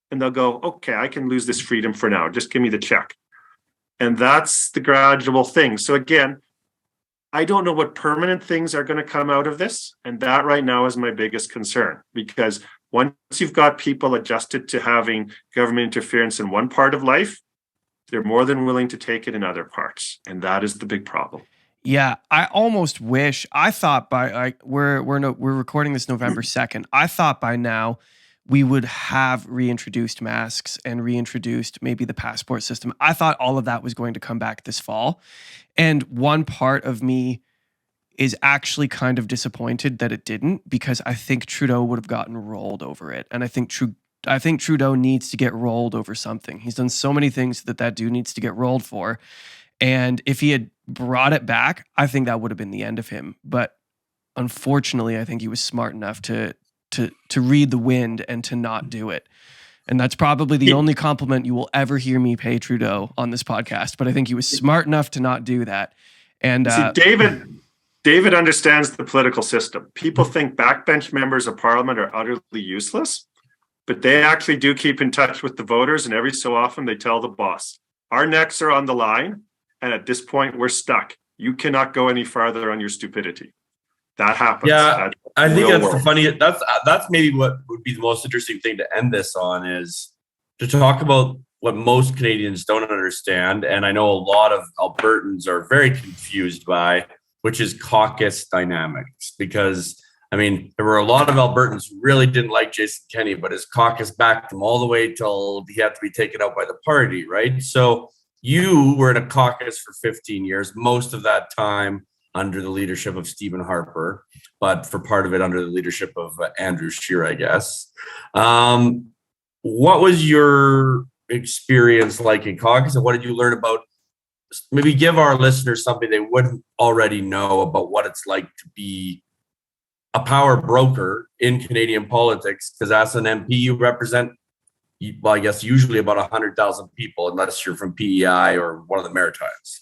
and they'll go, okay, I can lose this freedom for now. Just give me the check. And that's the gradual thing. So again, I don't know what permanent things are going to come out of this. And that right now is my biggest concern, because once you've got people adjusted to having government interference in one part of life, they're more than willing to take it in other parts. And that is the big problem. Yeah, I almost wish, I thought we're recording this November 2nd. I thought by now we would have reintroduced masks and reintroduced maybe the passport system. I thought all of that was going to come back this fall. And one part of me is actually kind of disappointed that it didn't, because I think Trudeau would have gotten rolled over it. And I think Trudeau needs to get rolled over something. He's done so many things that dude needs to get rolled for. And if he had brought it back, I think that would have been the end of him. But unfortunately, I think he was smart enough to read the wind and to not do it. And that's probably the only compliment you will ever hear me pay Trudeau on this podcast. But I think he was smart enough to not do that. And David understands the political system. People think backbench members of parliament are utterly useless. but they actually do keep in touch with the voters, and every so often they tell the boss, our necks are on the line, and at this point we're stuck. You cannot go any farther on your stupidity. That happens. Yeah, I think real that's the world. funny. That's maybe what would be the most interesting thing to end this on, is to talk about what most Canadians don't understand, and I know a lot of Albertans are very confused by, which is caucus dynamics. Because I mean, there were a lot of Albertans who really didn't like Jason Kenney, but his caucus backed him all the way till he had to be taken out by the party, right? So you were in a caucus for 15 years, most of that time under the leadership of Stephen Harper, but for part of it under the leadership of Andrew Scheer, I guess. What was your experience like in caucus, and what did you learn about? Maybe give our listeners something they wouldn't already know about what it's like to be a power broker in Canadian politics, because as an MP, you represent, well, I guess usually about 100,000 people, unless you're from PEI or one of the Maritimes.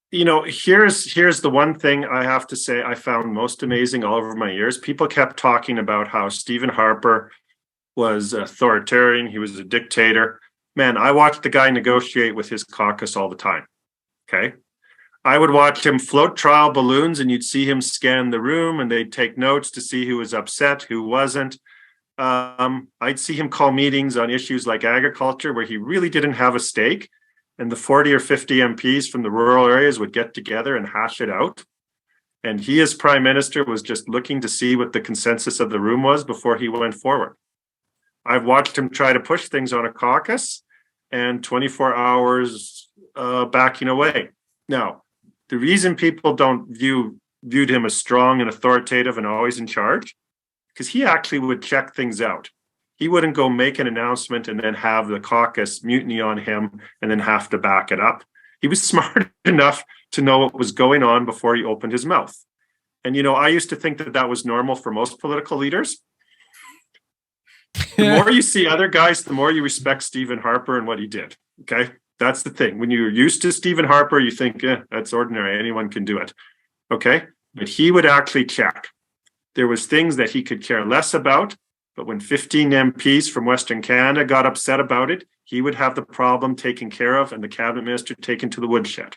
You know, here's the one thing I have to say I found most amazing all over my years. People kept talking about how Stephen Harper was authoritarian. He was a dictator. Man, I watched the guy negotiate with his caucus all the time. Okay. I would watch him float trial balloons, and you'd see him scan the room, and they'd take notes to see who was upset, who wasn't. I'd see him call meetings on issues like agriculture, where he really didn't have a stake. And the 40 or 50 MPs from the rural areas would get together and hash it out. And he, as prime minister, was just looking to see what the consensus of the room was before he went forward. I've watched him try to push things on a caucus, and 24 hours backing away. Now, the reason people don't viewed him as strong and authoritative and always in charge, because he actually would check things out. He wouldn't go make an announcement and then have the caucus mutiny on him and then have to back it up. He was smart enough to know what was going on before he opened his mouth. And, you know, I used to think that that was normal for most political leaders. The more you see other guys, the more you respect Stephen Harper and what he did. Okay. That's the thing. When you're used to Stephen Harper, you think, that's ordinary. Anyone can do it. Okay. But he would actually check. There was things that he could care less about. But when 15 MPs from Western Canada got upset about it, he would have the problem taken care of and the cabinet minister taken to the woodshed.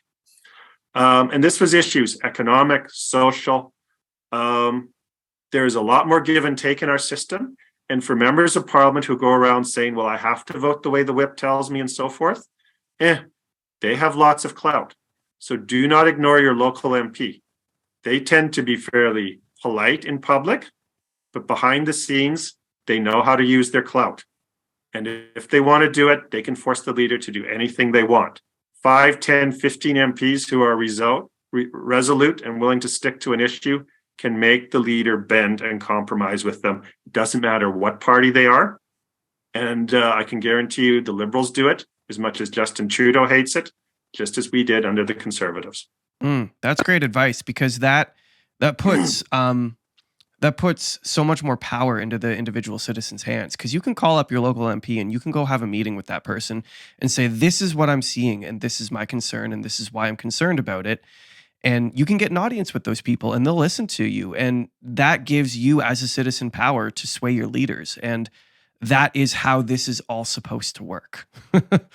And this was issues, economic, social. There is a lot more give and take in our system. And for members of parliament who go around saying, well, I have to vote the way the whip tells me and so forth, they have lots of clout. So do not ignore your local MP. They tend to be fairly polite in public, but behind the scenes, they know how to use their clout. And if they want to do it, they can force the leader to do anything they want. 5, 10, 15 MPs who are resolute and willing to stick to an issue can make the leader bend and compromise with them. It doesn't matter what party they are. And I can guarantee you the Liberals do it as much as Justin Trudeau hates it, just as we did under the Conservatives. That's great advice, because that puts so much more power into the individual citizen's hands, because you can call up your local MP and you can go have a meeting with that person and say, this is what I'm seeing and this is my concern and this is why I'm concerned about it. And you can get an audience with those people and they'll listen to you. And that gives you as a citizen power to sway your leaders. And that is how this is all supposed to work.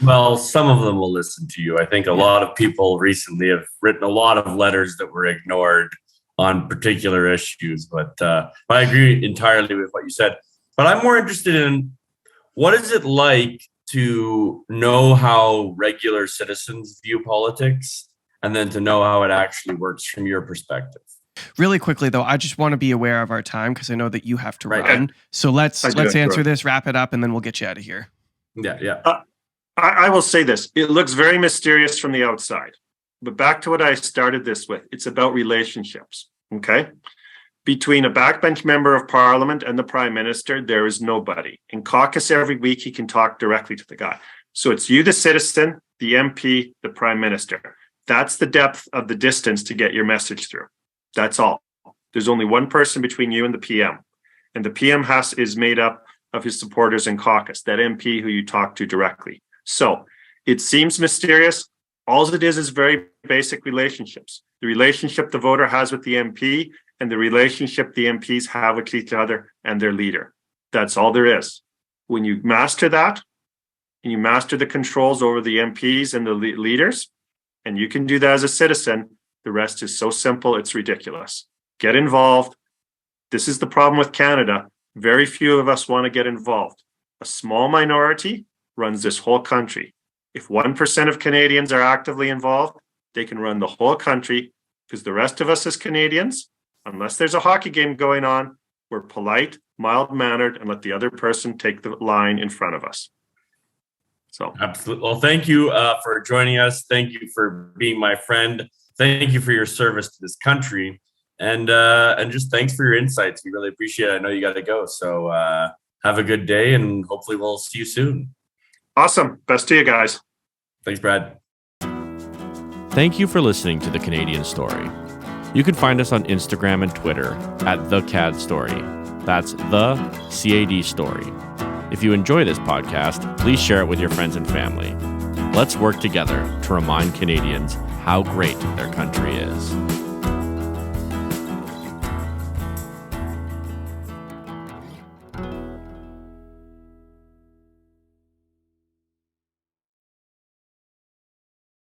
Well, some of them will listen to you. I think a lot of people recently have written a lot of letters that were ignored on particular issues, but I agree entirely with what you said. But I'm more interested in, what is it like to know how regular citizens view politics, and then to know how it actually works from your perspective? Really quickly, though, I just want to be aware of our time, because I know that you have to run. So let's answer this, wrap it up, and then we'll get you out of here. Yeah. I will say this. It looks very mysterious from the outside. But back to what I started this with, it's about relationships, okay? Between a backbench member of parliament and the prime minister, there is nobody. In caucus every week, he can talk directly to the guy. So it's you, the citizen, the MP, the prime minister. That's the depth of the distance to get your message through. That's all. There's only one person between you and the PM. And the PM is made up of his supporters in caucus, that MP who you talk to directly. So it seems mysterious. All it is very basic relationships. The relationship the voter has with the MP and the relationship the MPs have with each other and their leader. That's all there is. When you master that, and you master the controls over the MPs and the leaders, and you can do that as a citizen, the rest is so simple, it's ridiculous. Get involved. This is the problem with Canada. Very few of us want to get involved. A small minority runs this whole country. If 1% of Canadians are actively involved, they can run the whole country, because the rest of us as Canadians, unless there's a hockey game going on, we're polite, mild-mannered, and let the other person take the line in front of us. So, absolutely. Well, thank you for joining us. Thank you for being my friend. Thank you for your service to this country, and just thanks for your insights. We really appreciate it. I know you got to go, so have a good day, and hopefully we'll see you soon. Awesome. Best to you guys. Thanks, Brad. Thank you for listening to The Canadian Story. You can find us on Instagram and Twitter at The CAD Story. That's The CAD Story. If you enjoy this podcast, please share it with your friends and family. Let's work together to remind Canadians how great their country is.